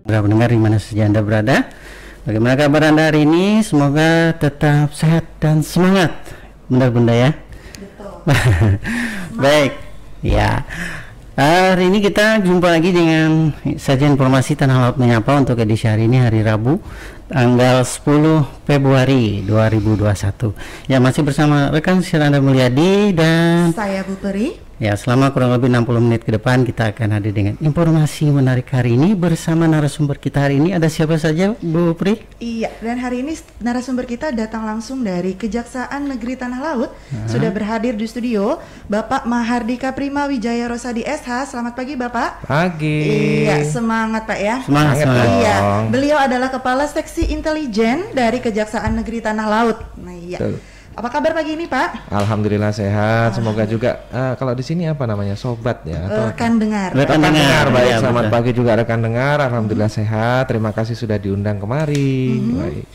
Pendengar di mana saja Anda berada. Bagaimana kabar Anda hari ini? Semoga tetap sehat dan semangat. Benar Bunda ya? Betul. Baik. Ya. Hari ini kita jumpa lagi dengan sajian informasi Tanah Laut Menyapa untuk edisi hari ini, hari Rabu tanggal 10 Februari 2021. Ya, masih bersama rekan Syiranda Mulyadi dan saya Bu Peri. Ya, selama kurang lebih 60 menit ke depan kita akan hadir dengan informasi menarik hari ini bersama narasumber kita hari ini. Ada siapa saja Bu Pri? Iya, dan hari ini narasumber kita datang langsung dari Kejaksaan Negeri Tanah Laut. Sudah berhadir di studio Bapak Mahardika Prima Wijaya Rosadi SH. Selamat pagi Bapak. Pagi. Iya, semangat Pak ya. Semangat. Iya, beliau adalah Kepala Seksi Intelijen dari Kejaksaan Negeri Tanah Laut. Nah iya. Betul. Apa kabar pagi ini Pak? Alhamdulillah sehat. Semoga juga kalau di sini apa namanya, sobat ya atau Rekan dengar. Rekan dengar. Baik, Ya, selamat betul. pagi juga rekan dengar. Alhamdulillah sehat. Terima kasih sudah diundang kemari. Baik.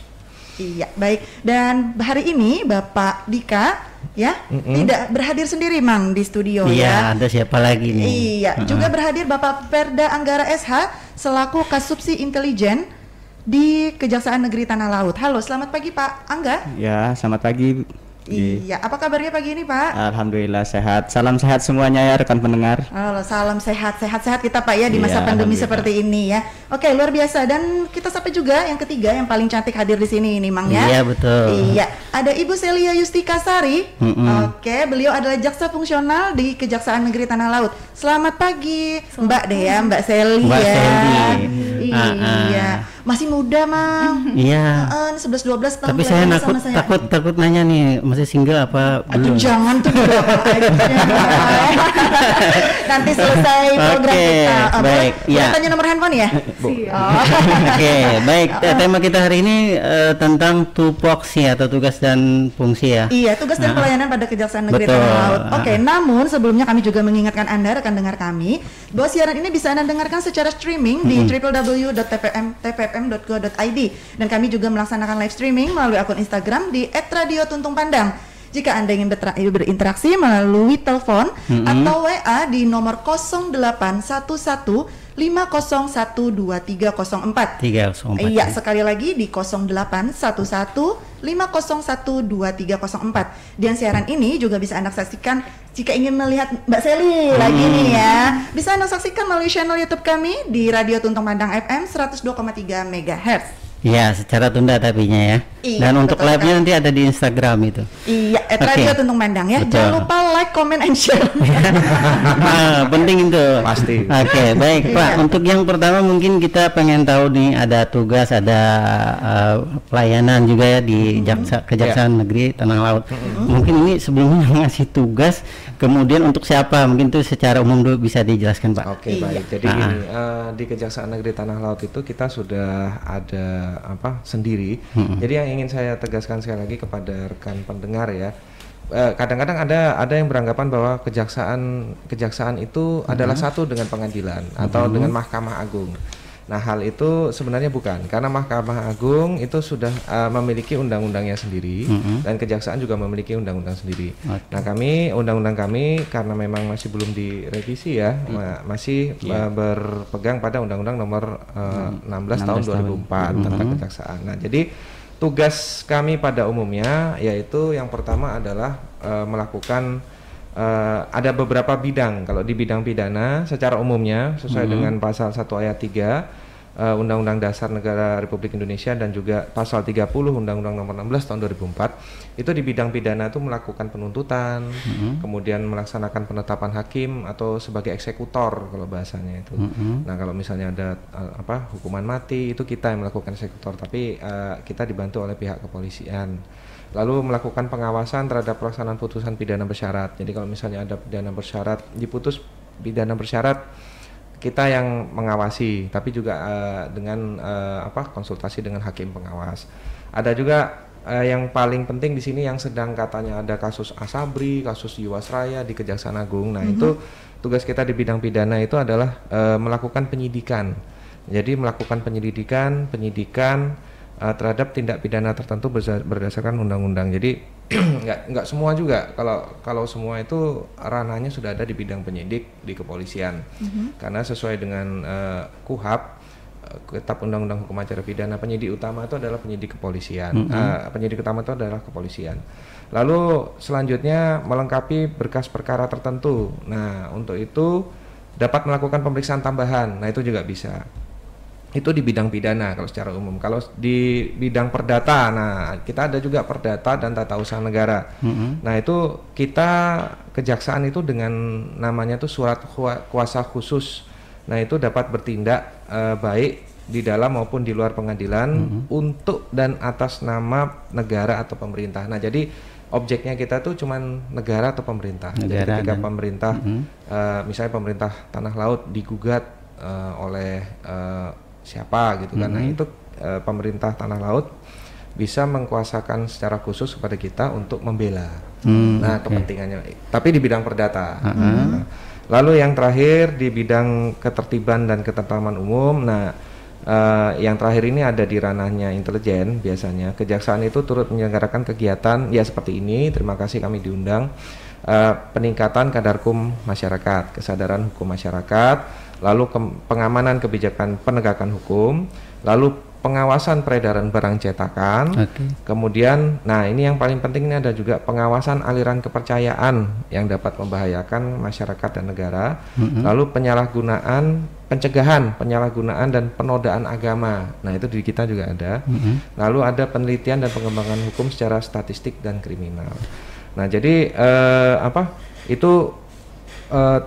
Iya, baik. Dan hari ini Bapak Dika ya tidak berhadir sendiri Mang di studio ya. Iya, ada siapa lagi nih? Iya, juga berhadir Bapak Perda Anggara SH selaku Kasubsi Intelijen di Kejaksaan Negeri Tanah Laut. Halo, selamat pagi Pak Angga. Ya, selamat pagi. Iya, apa kabarnya pagi ini Pak? Alhamdulillah sehat. Salam sehat semuanya ya rekan pendengar. Halo, salam sehat kita Pak ya di masa Iya, pandemi alhamdulillah. seperti ini ya. Oke, luar biasa. Dan kita sampai juga yang ketiga yang paling cantik hadir di sini ini Mang ya. Iya, betul. Iya, ada Ibu Celia Yustika Sari. Oke, beliau adalah jaksa fungsional di Kejaksaan Negeri Tanah Laut. Selamat pagi, Mbak deh ya, Mbak Celia. Mbak Celia. Iya, masih muda Mang. Iya. 11-12 tahun. Tapi saya belajar sama takut nanya nih, masih single apa Aduh, belum? jangan tuh aja. Nanti selesai program Oke, kita. baik, ya. Tanya nomor handphone ya? Oh. Oke, baik. Tema kita hari ini tentang tupoksi atau tugas dan fungsi ya. Iya, tugas dan pelayanan pada Kejaksaan Negeri Betul. Tanah Laut. Oke, namun sebelumnya kami juga mengingatkan Anda, rekan dengar kami, bahwa siaran ini bisa Anda dengarkan secara streaming di www.tpfm.go.id, dan kami juga melaksanakan live streaming melalui akun Instagram di @radiotuntung_pandang. Jika Anda ingin berinteraksi melalui telepon atau WA di nomor 0811 5012304. 304. Iya, sekali lagi di 0811 5012304. Dan siaran ini juga bisa Anda saksikan jika ingin melihat Mbak Seli lagi nih ya. Bisa Anda saksikan melalui channel YouTube kami di Radio Tuntung Pandang FM 102,3 MHz. Ya, secara tunda tapinya ya. Iya, Dan untuk betul live-nya nanti ada di Instagram itu. Iya, Oke. Radio Tuntung Pandang ya. Betul. Jangan lupa like, comment, and share. Penting itu. Pasti. Oke, baik Pak. Iya. Untuk yang pertama mungkin kita pengen tahu nih, ada tugas, ada pelayanan juga ya di Kejaksaan Negeri Tanah Laut. Mungkin ini sebelumnya ngasih tugas, kemudian untuk siapa? Mungkin itu secara umum dulu bisa dijelaskan Pak. Oke, Iya. baik. Jadi gini, di Kejaksaan Negeri Tanah Laut itu kita sudah ada sendiri. Jadi yang ingin saya tegaskan sekali lagi kepada rekan pendengar ya, kadang-kadang ada yang beranggapan bahwa kejaksaan itu adalah satu dengan pengadilan atau dengan Mahkamah Agung. Nah, hal itu sebenarnya bukan, karena Mahkamah Agung itu sudah memiliki undang-undangnya sendiri, dan kejaksaan juga memiliki undang-undang sendiri. Nah, undang-undang kami karena memang masih belum direvisi ya, masih berpegang pada Undang-Undang Nomor 16 tahun 2004 tentang kejaksaan. Nah, jadi tugas kami pada umumnya yaitu yang pertama adalah melakukan ada beberapa bidang. Kalau di bidang pidana secara umumnya sesuai dengan pasal 1 ayat 3 Undang-Undang Dasar Negara Republik Indonesia dan juga pasal 30 Undang-Undang Nomor 16 tahun 2004, itu di bidang pidana itu melakukan penuntutan, kemudian melaksanakan penetapan hakim atau sebagai eksekutor kalau bahasanya itu. Nah, kalau misalnya ada hukuman mati, itu kita yang melakukan eksekutor, tapi kita dibantu oleh pihak kepolisian. Lalu melakukan pengawasan terhadap pelaksanaan putusan pidana bersyarat. Jadi kalau misalnya ada pidana bersyarat, diputus pidana bersyarat, kita yang mengawasi, tapi juga dengan konsultasi dengan hakim pengawas. Ada juga yang paling penting di sini yang sedang katanya ada kasus Asabri, kasus Jiwasraya di Kejaksaan Agung. Nah, itu tugas kita di bidang pidana itu adalah melakukan penyidikan. Jadi melakukan penyidikan terhadap tindak pidana tertentu berdasarkan undang-undang. Jadi nggak semua juga. Kalau semua itu ranahnya sudah ada di bidang penyidik di kepolisian. Karena sesuai dengan KUHP Kitab Undang-Undang Hukum Acara Pidana, penyidik utama itu adalah penyidik kepolisian. Penyidik utama itu adalah kepolisian. Lalu selanjutnya melengkapi berkas perkara tertentu. Nah, untuk itu dapat melakukan pemeriksaan tambahan. Nah, itu juga bisa. Itu di bidang pidana kalau secara umum. Kalau di bidang perdata, nah kita ada juga perdata dan tata usaha negara. Nah, itu kita kejaksaan itu dengan namanya tuh surat kuasa khusus. Nah, itu dapat bertindak baik di dalam maupun di luar pengadilan untuk dan atas nama negara atau pemerintah. Nah, jadi objeknya kita tuh cuman negara atau pemerintah. Jadi ketika pemerintah, misalnya pemerintah tanah laut digugat oleh siapa gitu kan, nah itu pemerintah tanah laut bisa mengkuasakan secara khusus kepada kita untuk membela. Nah, kepentingannya. Tapi di bidang perdata. Lalu yang terakhir di bidang ketertiban dan ketentraman umum. Nah, yang terakhir ini ada di ranahnya intelijen. Biasanya kejaksaan itu turut menyelenggarakan kegiatan ya seperti ini. Terima kasih kami diundang. Peningkatan kadar hukum masyarakat, kesadaran hukum masyarakat, lalu pengamanan kebijakan penegakan hukum, lalu pengawasan peredaran barang cetakan, kemudian, nah ini yang paling penting ini ada juga pengawasan aliran kepercayaan yang dapat membahayakan masyarakat dan negara, lalu pencegahan penyalahgunaan dan penodaan agama, nah itu di kita juga ada, lalu ada penelitian dan pengembangan hukum secara statistik dan kriminal. Nah, jadi itu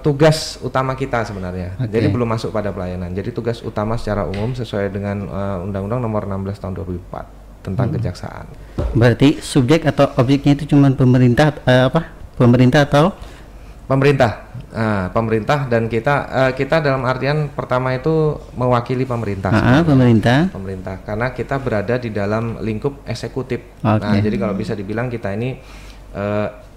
tugas utama kita sebenarnya. Jadi belum masuk pada pelayanan. Jadi tugas utama secara umum sesuai dengan Undang-Undang Nomor 16 Tahun 2004 tentang kejaksaan. Berarti subjek atau objeknya itu cuma pemerintah Pemerintah atau pemerintah. Pemerintah dan kita dalam artian pertama itu mewakili pemerintah. Pemerintah karena kita berada di dalam lingkup eksekutif. Nah, jadi kalau bisa dibilang kita ini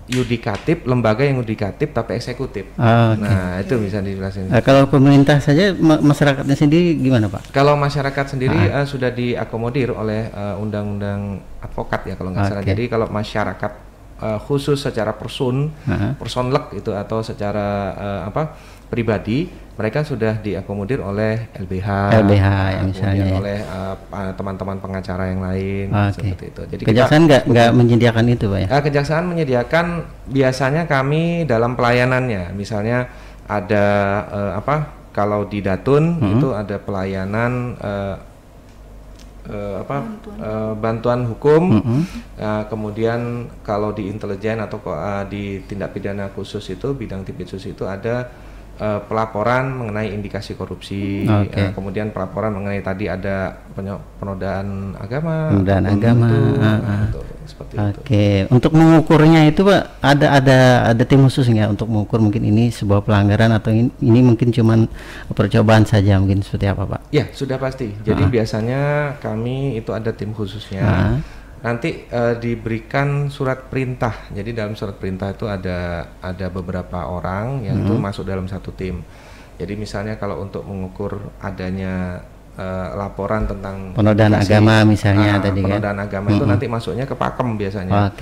yudikatif, lembaga yang yudikatif tapi eksekutif. Nah, itu bisa dijelasin. Kalau pemerintah saja, masyarakatnya sendiri gimana, Pak? Kalau masyarakat sendiri sudah diakomodir oleh Undang-Undang Advokat ya kalau nggak salah. Jadi kalau masyarakat khusus secara personlek itu atau secara pribadi, mereka sudah diakomodir oleh LBH ya, misalnya oleh teman-teman pengacara yang lain seperti itu. Jadi kejaksaan nggak menyediakan itu, Pak ya? Kejaksaan menyediakan biasanya kami dalam pelayanannya, misalnya ada kalau di Datun itu ada pelayanan bantuan hukum, kemudian kalau di intelijen atau di tindak pidana khusus itu bidang tipidsus itu ada pelaporan mengenai indikasi korupsi, kemudian pelaporan mengenai tadi ada penodaan agama, seperti itu. Untuk mengukurnya itu, Pak, ada tim khusus nggak untuk mengukur mungkin ini sebuah pelanggaran atau ini mungkin cuman percobaan saja, mungkin seperti apa, Pak? Ya, sudah pasti. Jadi biasanya kami itu ada tim khususnya. Nanti diberikan surat perintah. Jadi dalam surat perintah itu ada beberapa orang yang itu masuk dalam satu tim. Jadi misalnya kalau untuk mengukur adanya laporan tentang penodaan agama misalnya tadi penodaan agama itu nanti masuknya ke Pakem biasanya.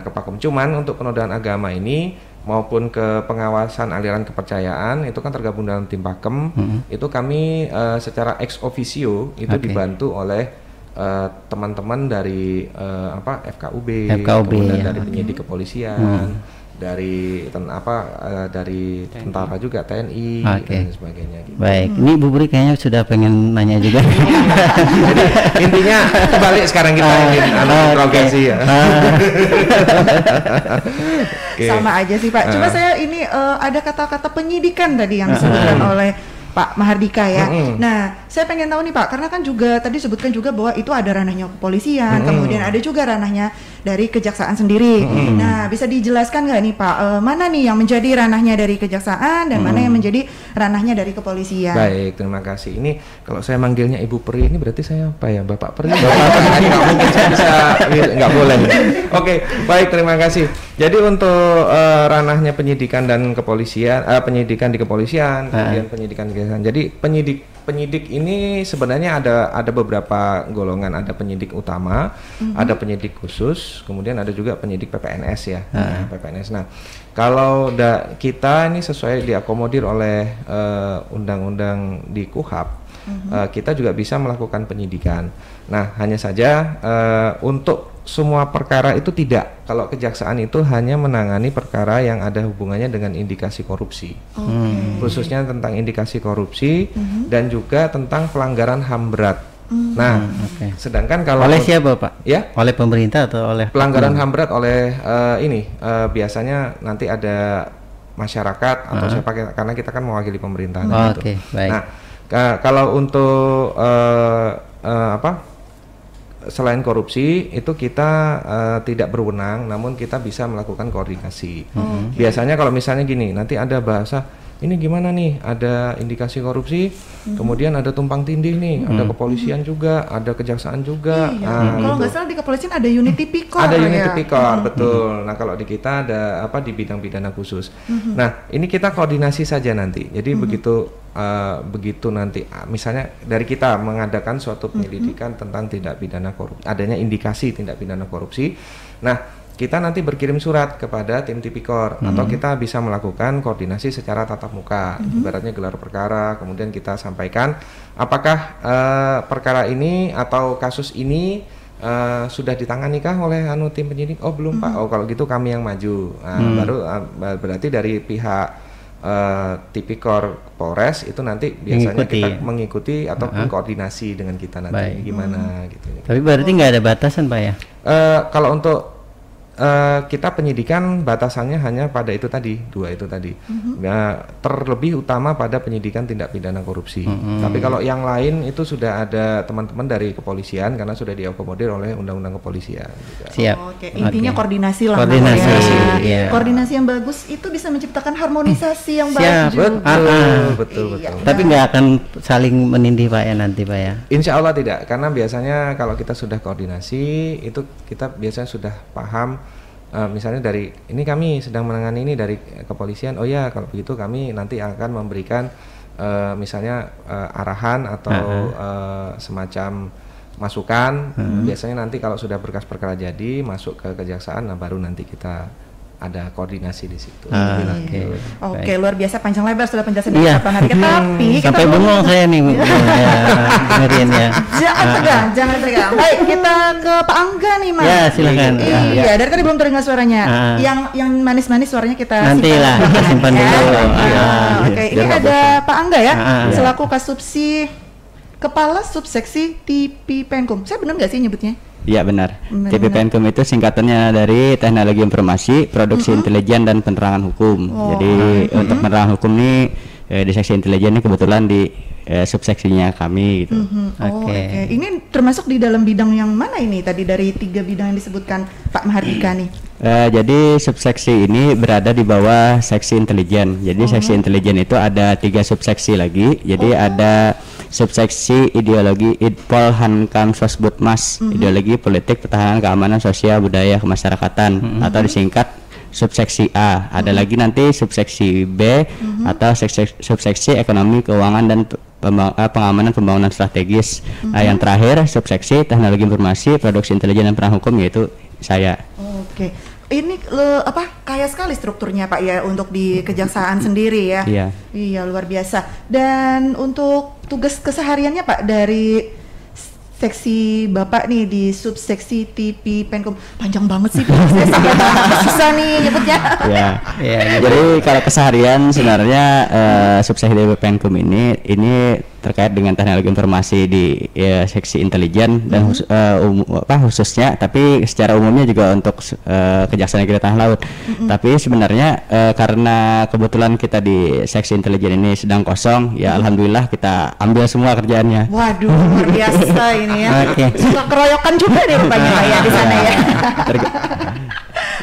Ke Pakem. Cuman untuk penodaan agama ini maupun ke pengawasan aliran kepercayaan itu kan tergabung dalam tim Pakem. Itu kami secara ex officio itu dibantu oleh teman-teman dari FKUB, kemudian dari penyidik kepolisian, dari dari tentara juga, TNI dan sebagainya gitu. Baik, ini Bu Buri kayaknya sudah pengen nanya juga. Jadi intinya balik sekarang kita ingin interogasi ya. Sama aja sih, Pak. Cuma saya ini ada kata-kata penyidikan tadi yang disebutkan oleh Pak Mahardika ya. Nah, saya pengen tahu nih, Pak, karena kan juga tadi sebutkan juga bahwa itu ada ranahnya kepolisian, kemudian ada juga ranahnya dari kejaksaan sendiri. Nah, bisa dijelaskan nggak nih, Pak, mana nih yang menjadi ranahnya dari kejaksaan dan mana yang menjadi ranahnya dari kepolisian? Baik, terima kasih. Ini kalau saya manggilnya Ibu Peri ini berarti saya apa ya, Bapak Peri? Nggak mungkin saya bisa, nggak boleh. Oke, baik, terima kasih. Jadi untuk ranahnya penyidikan dan kepolisian, penyidikan di kepolisian, kemudian penyidikan di kejaksaan. Jadi penyidik ini sebenarnya ada beberapa golongan, ada penyidik utama, ada penyidik khusus, kemudian ada juga penyidik PPNS ya, PPNS. Nah, kalau kita ini sesuai diakomodir oleh undang-undang di KUHP, kita juga bisa melakukan penyidikan. Nah, hanya saja untuk semua perkara itu tidak. Kalau kejaksaan itu hanya menangani perkara yang ada hubungannya dengan indikasi korupsi, khususnya tentang indikasi korupsi dan juga tentang pelanggaran HAM berat. Nah, sedangkan kalau oleh siapa Pak? Ya, oleh pemerintah atau oleh pelanggaran HAM berat oleh biasanya nanti ada masyarakat atau siapa, karena kita kan mewakili pemerintahan gitu. Baik. Nah, kalau untuk selain korupsi itu kita tidak berwenang, namun kita bisa melakukan koordinasi. Biasanya kalau misalnya gini, nanti ada bahasa ini gimana nih, ada indikasi korupsi, kemudian ada tumpang tindih nih, ada kepolisian juga, ada kejaksaan juga. Iya. Kalau nggak salah di kepolisian ada unit tipikor. Ada unit tipikor, betul. Nah, kalau di kita ada di bidang pidana khusus. Nah, ini kita koordinasi saja nanti. Jadi begitu nanti misalnya dari kita mengadakan suatu penyelidikan tentang tindak pidana korupsi, adanya indikasi tindak pidana korupsi. Nah, kita nanti berkirim surat kepada tim tipikor atau kita bisa melakukan koordinasi secara tatap muka, ibaratnya gelar perkara, kemudian kita sampaikan apakah perkara ini atau kasus ini sudah ditanganikah oleh tim penyidik? Oh belum Pak. Oh kalau gitu kami yang maju. Baru berarti dari pihak tipikor Polres itu nanti biasanya kita mengikuti ataupun koordinasi dengan kita nanti gimana gitu. Tapi berarti nggak ada batasan Pak ya? Kalau untuk kita penyidikan batasannya hanya pada itu tadi, 2 itu tadi. Ya, terlebih utama pada penyidikan tindak pidana korupsi. Tapi kalau yang lain itu sudah ada teman-teman dari kepolisian karena sudah diakomodir oleh undang-undang kepolisian. Siap. Intinya koordinasi lah. Koordinasi yang bagus itu bisa menciptakan harmonisasi yang baik juga. Betul. Tapi nggak akan saling menindih Pak ya nanti Pak ya? Insya Allah tidak, karena biasanya kalau kita sudah koordinasi itu kita biasanya sudah paham. Misalnya dari ini kami sedang menangani ini dari kepolisian, oh ya kalau begitu kami nanti akan memberikan misalnya arahan atau semacam masukan. Biasanya nanti kalau sudah berkas perkara jadi masuk ke kejaksaan, nah baru nanti kita ada koordinasi di situ. Oke, luar biasa panjang lebar sudah penjelasan dari Pak Mahardika. Tapi sampai bengong saya nih dengerin ya. Jangan tegang. Baik, kita ke Pak Angga nih Mas. Ya silakan. Iya, dari tadi belum terdengar suaranya. Yang manis-manis suaranya kita nanti lah simpan dulu. Oke, ini ada Pak Angga ya, selaku Kasubsi Kepala Subseksi TP Penkum. Saya benar nggak sih nyebutnya? Iya benar. TP Penkum itu singkatannya dari Teknologi Informasi, Produksi Intelijen dan Penerangan Hukum. Jadi untuk penerangan hukum ini di seksi intelijen ini kebetulan di subseksinya kami gitu. Oke. Ini termasuk di dalam bidang yang mana ini tadi dari 3 bidang yang disebutkan Pak Mahardika nih? Jadi subseksi ini berada di bawah seksi intelijen. Jadi seksi intelijen itu ada 3 subseksi lagi. Jadi ada subseksi ideologi Idpol Hankam Sosbudmas, ideologi politik pertahanan keamanan sosial budaya kemasyarakatan atau disingkat subseksi A. Ada lagi nanti subseksi B atau subseksi ekonomi keuangan dan pengamanan pembangunan strategis. Nah, yang terakhir subseksi teknologi informasi produksi intelijen dan penerangan hukum, yaitu saya. Oke. Ini kaya sekali strukturnya Pak ya untuk di kejaksaan sendiri ya. Iya luar biasa. Dan untuk tugas kesehariannya Pak dari seksi Bapak nih di subseksi TP Penkum, panjang banget sih saya sampai susah nih nyebutnya. Jadi kalau keseharian sebenarnya subseksi TP Penkum ini terkait dengan teknologi informasi di seksi intelijen dan khususnya, tapi secara umumnya juga untuk Kejaksaan Negeri Tanah Laut. Tapi sebenarnya karena kebetulan kita di seksi intelijen ini sedang kosong, ya alhamdulillah kita ambil semua kerjaannya. Waduh, luar biasa ini ya. Suka keroyokan juga nih rupanya Pak ya di sana ya.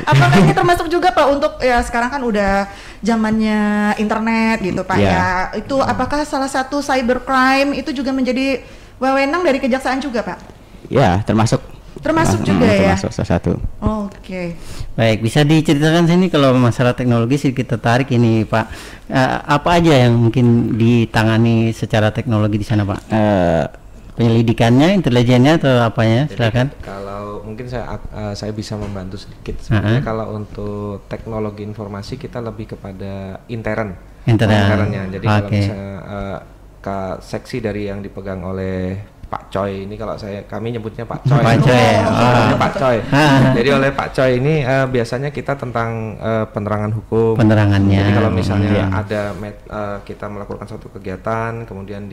Apakah ini termasuk juga Pak untuk ya sekarang kan udah zamannya internet gitu Pak ya. Itu apakah salah satu cybercrime itu juga menjadi wewenang dari kejaksaan juga Pak? Ya, termasuk juga ya. Termasuk salah satu. Oke. Baik, bisa diceritakan sini kalau masalah teknologi sih kita tarik ini Pak. Apa aja yang mungkin ditangani secara teknologi di sana Pak? Penyelidikannya, intelijennya atau apanya? Silakan. Kalau mungkin saya bisa membantu sedikit. Sebenarnya kalau untuk teknologi informasi kita lebih kepada internnya. Jadi kalau misalnya seksi dari yang dipegang oleh Pak Coy ini, kalau kami nyebutnya Pak Coy. Pak Coy. Pak Coy. Jadi oleh Pak Coy ini biasanya kita tentang penerangan hukum. Penerangannya. Jadi kalau misalnya ada kita melakukan suatu kegiatan kemudian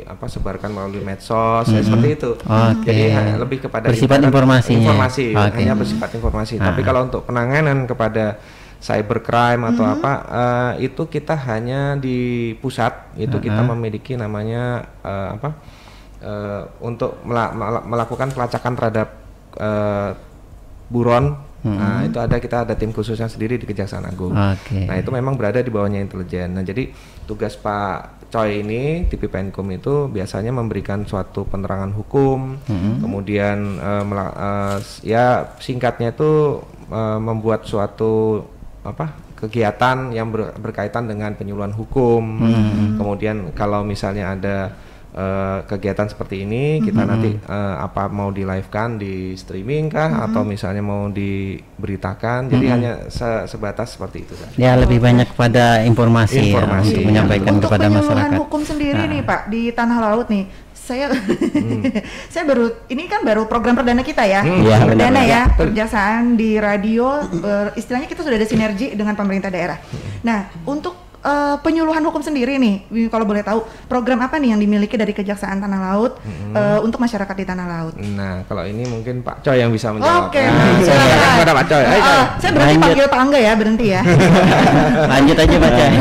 sebarkan melalui medsos seperti itu. Jadi lebih kepada bersifat informasi. Hanya bersifat informasi. Tapi kalau untuk penanganan kepada cybercrime atau itu kita hanya di pusat itu kita memiliki namanya untuk melakukan pelacakan terhadap buron. Nah, itu kita ada tim khususnya sendiri di Kejaksaan Agung. Nah, itu memang berada di bawahnya intelijen. Nah, jadi tugas Pak Coy ini di Pipenkum itu biasanya memberikan suatu penerangan hukum, kemudian ya singkatnya itu membuat suatu kegiatan yang berkaitan dengan penyuluhan hukum. Kemudian kalau misalnya ada kegiatan seperti ini kita nanti mau di live kan di streaming kah atau misalnya mau diberitakan, jadi hanya sebatas seperti itu saja. Ya, lebih banyak pada informasi. Ya, untuk menyampaikan untuk kepada masyarakat. Untuk hukum sendiri nih Pak di Tanah Laut nih, saya saya baru program perdana kita ya, perdana ya, Kejaksaan di radio, istilahnya kita sudah ada sinergi dengan pemerintah daerah. Nah, untuk penyuluhan hukum sendiri nih, kalau boleh tahu program apa nih yang dimiliki dari Kejaksaan Tanah Laut untuk masyarakat di Tanah Laut? Nah, kalau ini mungkin Pak Coy yang bisa menjawab. Oke, silakan kepada Pak Coy. Saya berarti panggil Pak Angga ya, berhenti ya. Lanjut aja Pak Coy.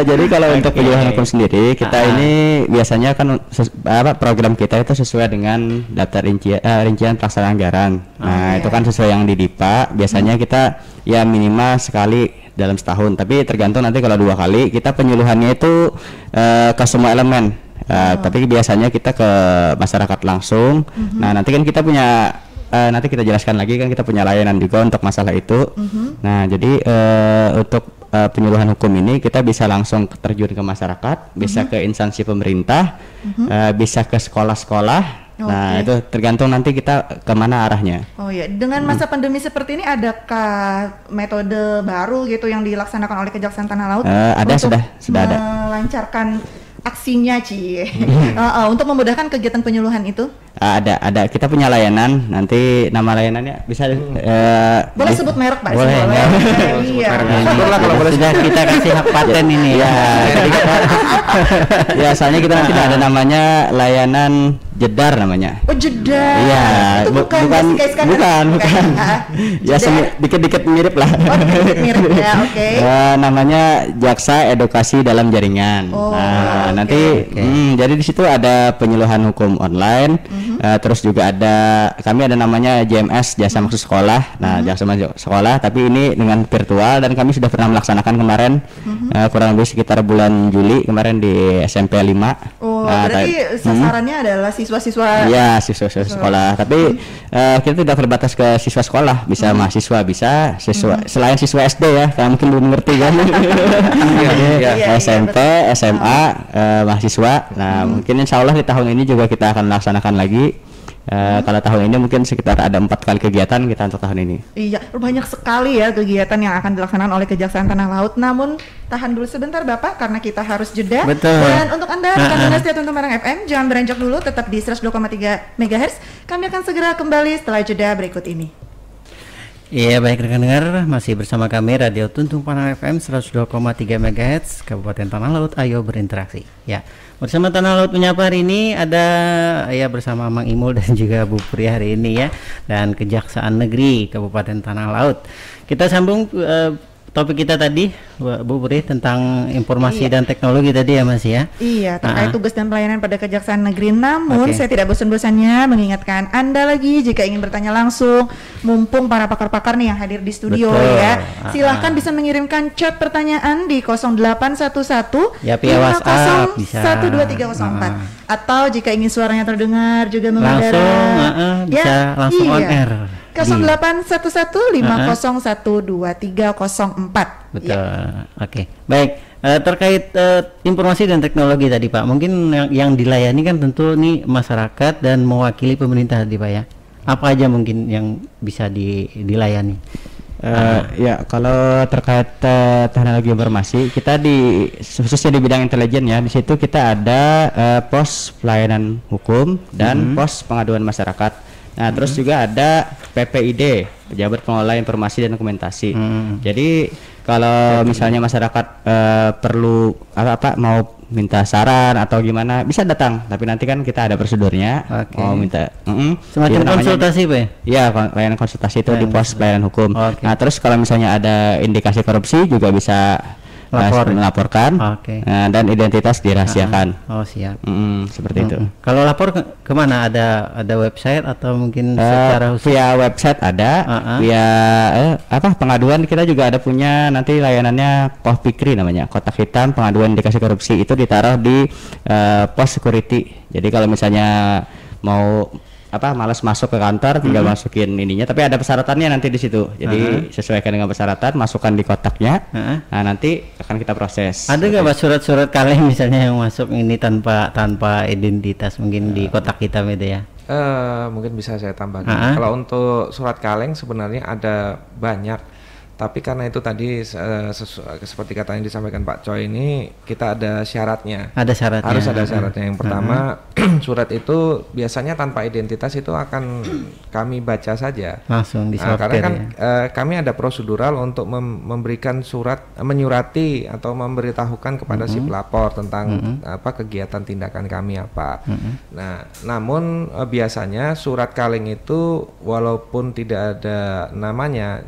Jadi kalau untuk penyuluhan hukum sendiri kita ini biasanya kan program kita itu sesuai dengan daftar rincian pelaksanaan anggaran. Nah, itu kan sesuai yang di DIPA. Biasanya kita ya minimal sekali dalam setahun, tapi tergantung nanti kalau 2 kali kita penyuluhannya itu ke semua elemen. Tapi biasanya kita ke masyarakat langsung. Nah, nanti kan kita punya nanti kita jelaskan lagi kan kita punya layanan juga untuk masalah itu. Nah, jadi untuk penyuluhan hukum ini kita bisa langsung terjun ke masyarakat, bisa ke instansi pemerintah, bisa ke sekolah-sekolah. Nah, itu tergantung nanti kita kemana arahnya. Oh ya, dengan masa pandemi seperti ini adakah metode baru gitu yang dilaksanakan oleh Kejaksaan Tanah Laut? Ada, sudah ada. Melancarkan aksinya untuk memudahkan kegiatan penyuluhan itu? Ada. Kita punya layanan. Nanti nama layanannya bisa boleh sebut merek Pak? Boleh. Iya. Kalau boleh sudah kita kasih hak paten ini ya. Biasanya kita nanti ada namanya layanan jedar namanya. Oh, jedar. Iya, itu bukan. Ya dikit-dikit mirip lah. Oh, dikit mirip ya, oke. Namanya Jaksa Edukasi dalam Jaringan. Nah, nanti jadi di situ ada penyuluhan hukum online. Terus juga kami ada namanya JMS, Jasa Maksud Sekolah. Nah, Jasa Maksud Sekolah, tapi ini dengan virtual dan kami sudah pernah melaksanakan kemarin kurang lebih sekitar bulan Juli kemarin di SMP 5. Oh, berarti sasarannya adalah siswa-siswa. Iya, siswa-siswa sekolah. Tapi kita tidak terbatas ke siswa sekolah, bisa mahasiswa, bisa siswa selain siswa SD ya, karena mungkin belum ngerti kan. SMP, SMA, mahasiswa. Nah, mungkin insya Allah di tahun ini juga kita akan melaksanakan lagi. Kalau tahun ini mungkin sekitar ada 4 kali kegiatan kita untuk tahun ini. Iya, banyak sekali ya kegiatan yang akan dilaksanakan oleh Kejaksaan Tanah Laut. Namun tahan dulu sebentar Bapak karena kita harus jeda. Betul. Dan untuk Anda rekan setia Tuntung Pandang FM, jangan beranjak dulu, tetap di 102,3 MHz. Kami akan segera kembali setelah jeda berikut ini. Iya, baik rekan dengar, masih bersama kami Radio Tuntung Pandang FM 102,3 MHz Kabupaten Tanah Laut. Ayo berinteraksi. Ya. Bersama Tanah Laut Menyapa hari ini ada ya bersama Mang Imul dan juga Bu Puri hari ini ya, dan Kejaksaan Negeri Kabupaten Tanah Laut. Kita sambung topik kita tadi Bu Puri tentang informasi dan teknologi tadi ya Mas ya. Iya, terkait tugas dan pelayanan pada Kejaksaan Negeri. Namun saya tidak bosan-bosannya mengingatkan Anda lagi jika ingin bertanya langsung, mumpung para pakar-pakar nih yang hadir di studio. Betul. Ya. Silahkan bisa mengirimkan chat pertanyaan di 0811 ya, via WhatsApp bisa 12304. Atau jika ingin suaranya terdengar juga mengudara bisa langsung on air. 0811501234. Betul. Oke. Baik. Terkait informasi dan teknologi tadi Pak, mungkin yang dilayani kan tentu nih masyarakat dan mewakili pemerintah tadi Pak ya. Apa aja mungkin yang bisa dilayani? Ya, kalau terkait teknologi informasi, kita khususnya di bidang intelijen ya, di situ kita ada pos pelayanan hukum dan pos pengaduan masyarakat. Nah, terus juga ada PPID, Pejabat Pengelola Informasi dan Dokumentasi. Jadi kalau misalnya masyarakat perlu apa mau minta saran atau gimana bisa datang, tapi nanti kan kita ada prosedurnya. Mau minta semacam konsultasi Pak? Iya, layanan konsultasi itu di pos pelayanan hukum. Nah, terus kalau misalnya ada indikasi korupsi juga bisa melaporkan, dan identitas dirahasiakan. Oh siap. Seperti itu. Kalau lapor kemana? Ada website atau mungkin secara khusus? Via website ada, via pengaduan kita juga ada punya nanti layanannya Koh Pikri namanya, kotak hitam pengaduan indikasi korupsi, itu ditaruh di pos security. Jadi kalau misalnya mau malas masuk ke kantor, tinggal masukin ininya, tapi ada persyaratannya nanti di situ. Jadi sesuaikan dengan persyaratan, masukkan di kotaknya. Nah, nanti akan kita proses. Ada nggak Pak surat-surat kaleng misalnya yang masuk ini tanpa identitas, mungkin di kotak hitam itu ya? Mungkin bisa saya tambahkan. Kalau untuk surat kaleng sebenarnya ada banyak. Tapi karena itu tadi seperti kata yang disampaikan Pak Choi ini, kita ada syaratnya. Ada syaratnya. Harus ada syaratnya. Yang pertama, surat itu biasanya tanpa identitas itu akan kami baca saja. Langsung disortir. Karena kan kami ada prosedural untuk memberikan surat, menyurati atau memberitahukan kepada si pelapor tentang kegiatan tindakan kami apa. Nah, namun biasanya surat kaleng itu walaupun tidak ada namanya,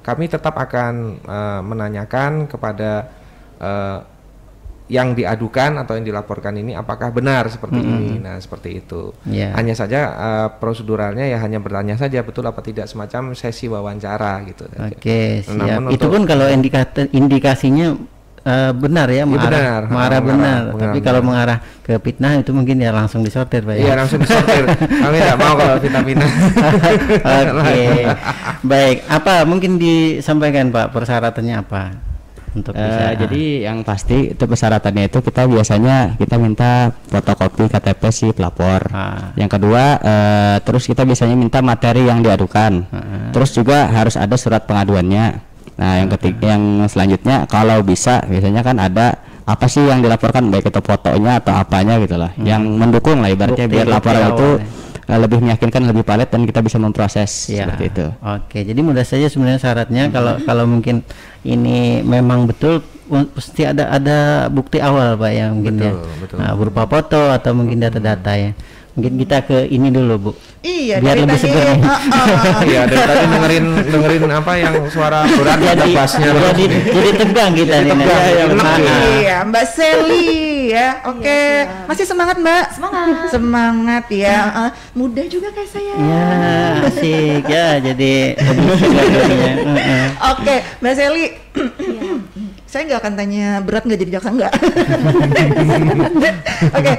kami tetap akan menanyakan kepada yang diadukan atau yang dilaporkan ini apakah benar seperti ini. Nah, seperti itu. Hanya saja proseduralnya ya hanya bertanya saja betul apa tidak, semacam sesi wawancara gitu. Oke, siap. Itu pun kalau indikasinya benar ya, mengarah benar. Tapi kalau mengarah ke fitnah itu mungkin ya langsung disortir Pak ya. Iya, langsung disortir. Kami tidak mau kalau fitnah. Oke. Baik, apa mungkin disampaikan Pak persyaratannya apa untuk bisa? Jadi yang pasti itu persyaratannya itu kita biasanya minta fotokopi KTP si pelapor. Yang kedua terus kita biasanya minta materi yang diadukan. Terus juga harus ada surat pengaduannya. Nah, yang ketiga, yang selanjutnya kalau bisa biasanya kan ada apa sih yang dilaporkan, baik itu fotonya atau apanya gitulah, yang mendukung lah ibaratnya, biar laporan itu lebih meyakinkan, lebih valid dan kita bisa memproses seperti itu. Oke, jadi mudah saja sebenarnya syaratnya. Kalau mungkin ini memang betul pasti ada bukti awal Pak ya mungkin betul. Nah, berupa foto atau mungkin data-data ya. Mungkin kita ke ini dulu Bu. Iya, biar lebih segar. Iya, dari tadi dengerin apa yang suara berat bassnya. Jadi tegang kita nih. Iya, Mbak Sally ya. Oke. Masih semangat Mbak? Semangat ya. Muda juga kayak saya. Ya, asik ya. Jadi Oke, Mbak Sally. Saya nggak akan tanya berat nggak jadi jaksa nggak. Oke,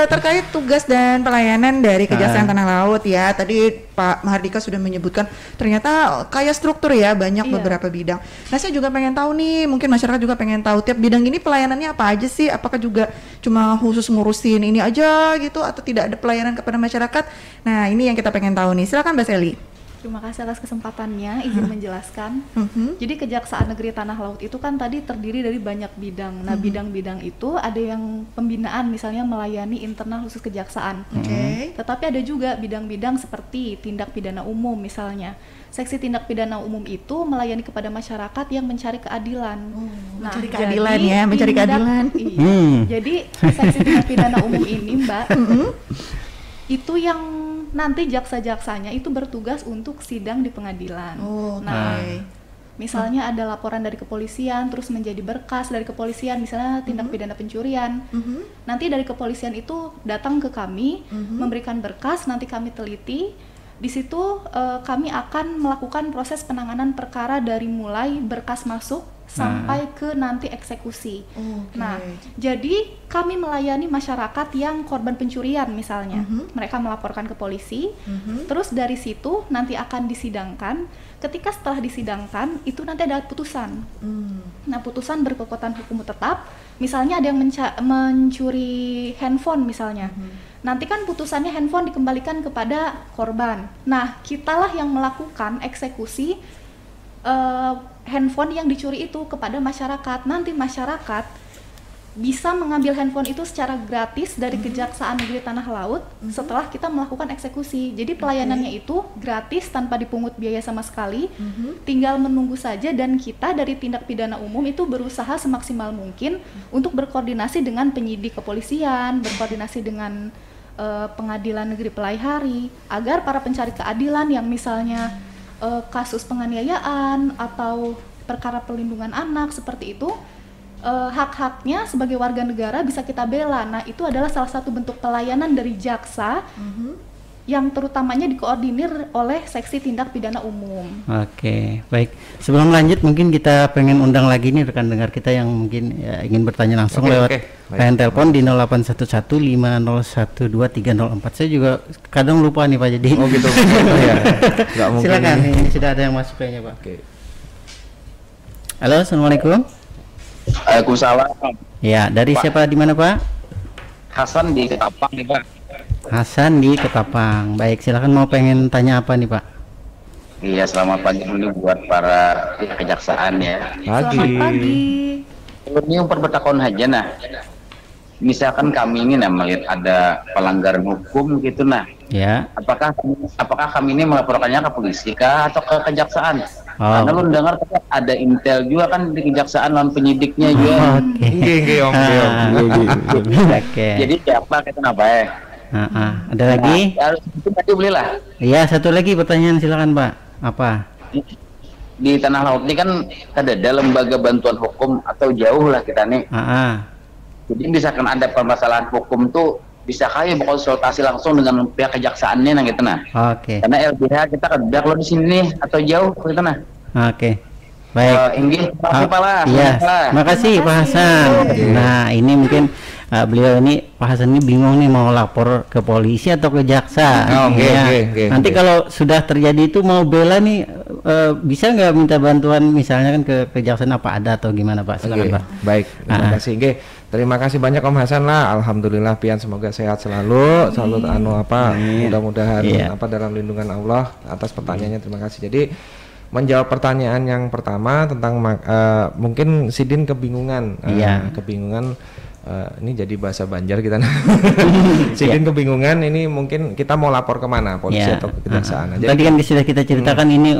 terkait tugas dan pelayanan dari Kejaksaan Tanah Laut ya, tadi Pak Mahardika sudah menyebutkan ternyata kayak struktur ya, banyak beberapa bidang. Nah, saya juga pengen tahu nih, mungkin masyarakat juga pengen tahu tiap bidang ini pelayanannya apa aja sih? Apakah juga cuma khusus ngurusin ini aja gitu, atau tidak ada pelayanan kepada masyarakat? Nah, ini yang kita pengen tahu nih. Silakan Mbak Sally. Terima kasih atas kesempatannya, izin menjelaskan. Jadi Kejaksaan Negeri Tanah Laut itu kan tadi terdiri dari banyak bidang. Nah, bidang-bidang itu ada yang pembinaan, misalnya melayani internal khusus kejaksaan. Tetapi ada juga bidang-bidang seperti tindak pidana umum misalnya. Seksi tindak pidana umum itu melayani kepada masyarakat yang mencari keadilan. Mencari keadilan ya, mencari keadilan. Iya. Jadi seksi tindak pidana umum ini, Mbak, itu yang nanti jaksa-jaksanya itu bertugas untuk sidang di pengadilan. Misalnya ada laporan dari kepolisian, terus menjadi berkas dari kepolisian, misalnya tindak pidana pencurian. Nanti dari kepolisian itu datang ke kami, memberikan berkas, nanti kami teliti. Di situ kami akan melakukan proses penanganan perkara dari mulai berkas masuk sampai ke nanti eksekusi. Nah, jadi kami melayani masyarakat yang korban pencurian misalnya. Mereka melaporkan ke polisi, terus dari situ nanti akan disidangkan. Ketika setelah disidangkan, itu nanti ada putusan. Nah, putusan berkekuatan hukum tetap. Misalnya ada yang mencuri handphone misalnya. Nanti kan putusannya handphone dikembalikan kepada korban. Nah, kitalah yang melakukan eksekusi handphone yang dicuri itu kepada masyarakat. Nanti masyarakat bisa mengambil handphone itu secara gratis dari Kejaksaan Negeri Tanah Laut setelah kita melakukan eksekusi. Jadi pelayanannya itu gratis tanpa dipungut biaya sama sekali. Tinggal menunggu saja, dan kita dari tindak pidana umum itu berusaha semaksimal mungkin untuk berkoordinasi dengan penyidik kepolisian, berkoordinasi dengan pengadilan negeri Pelaihari, agar para pencari keadilan yang misalnya kasus penganiayaan atau perkara perlindungan anak seperti itu, hak-haknya sebagai warga negara bisa kita bela. Nah, itu adalah salah satu bentuk pelayanan dari jaksa yang terutamanya dikoordinir oleh Seksi Tindak Pidana Umum. Oke, baik. Sebelum lanjut, mungkin kita pengen undang lagi nih rekan dengar kita yang mungkin ingin bertanya langsung lewat line telepon di 0811501234. Saya juga kadang lupa nih Pak, jadi. Oh gitu. Ya. Silakan, ini sudah ada yang masuk kayaknya Pak. Oke. Halo, assalamualaikum. Waalaikumsalam. Ya, dari Pak. Siapa, di mana Pak? Hasan di Ketapang nih Pak. Hasan di Ketapang. Baik, silakan, mau pengen tanya apa nih Pak? Iya, selamat pagi dulu buat para kejaksaan ya. Selamat pagi. Ini umpan bertakon aja nah. Misalkan kami ini melihat ada pelanggaran hukum gitu nah. Ya. Apakah kami ini melaporkannya ke polisi kah atau ke kejaksaan? Karena lu dengar ada intel juga kan di kejaksaan lawan penyidiknya juga. Oke. Jadi siapa kita kenapa ya? Ada lagi? Harus itu tadi belilah. Iya, satu lagi pertanyaan, silakan Pak. Apa? Di Tanah Laut ini kan ada lembaga bantuan hukum atau jauh lah kita nih. Jadi misalkan ada permasalahan hukum tuh bisa kaya berkonsultasi langsung dengan pihak kejaksaannya nah gitu nah. Oke. Karena LBH kita kan kalau di sini nih atau jauh gitu nah. Oke. Baik. Inggih, makasih Pak lah. Iya. Makasih Pak Hasan. Nah, ini mungkin beliau ini Pak Hasan ini bingung nih mau lapor ke polisi atau ke jaksa. Nanti kalau sudah terjadi itu mau bela nih, bisa nggak minta bantuan misalnya kan ke kejaksaan, apa ada atau gimana Pak? Silakan Pak. Baik, terima kasih. Terima kasih banyak Om Hasan lah. Alhamdulillah pian, semoga sehat selalu mudah-mudahan dalam lindungan Allah. Atas pertanyaannya terima kasih. Jadi menjawab pertanyaan yang pertama tentang mungkin Sidin kebingungan. Kebingungan ini jadi bahasa Banjar kita. Sidin kebingungan ini mungkin kita mau lapor kemana, polisi atau ke kejaksaan. Tadi kan sudah kita ceritakan ini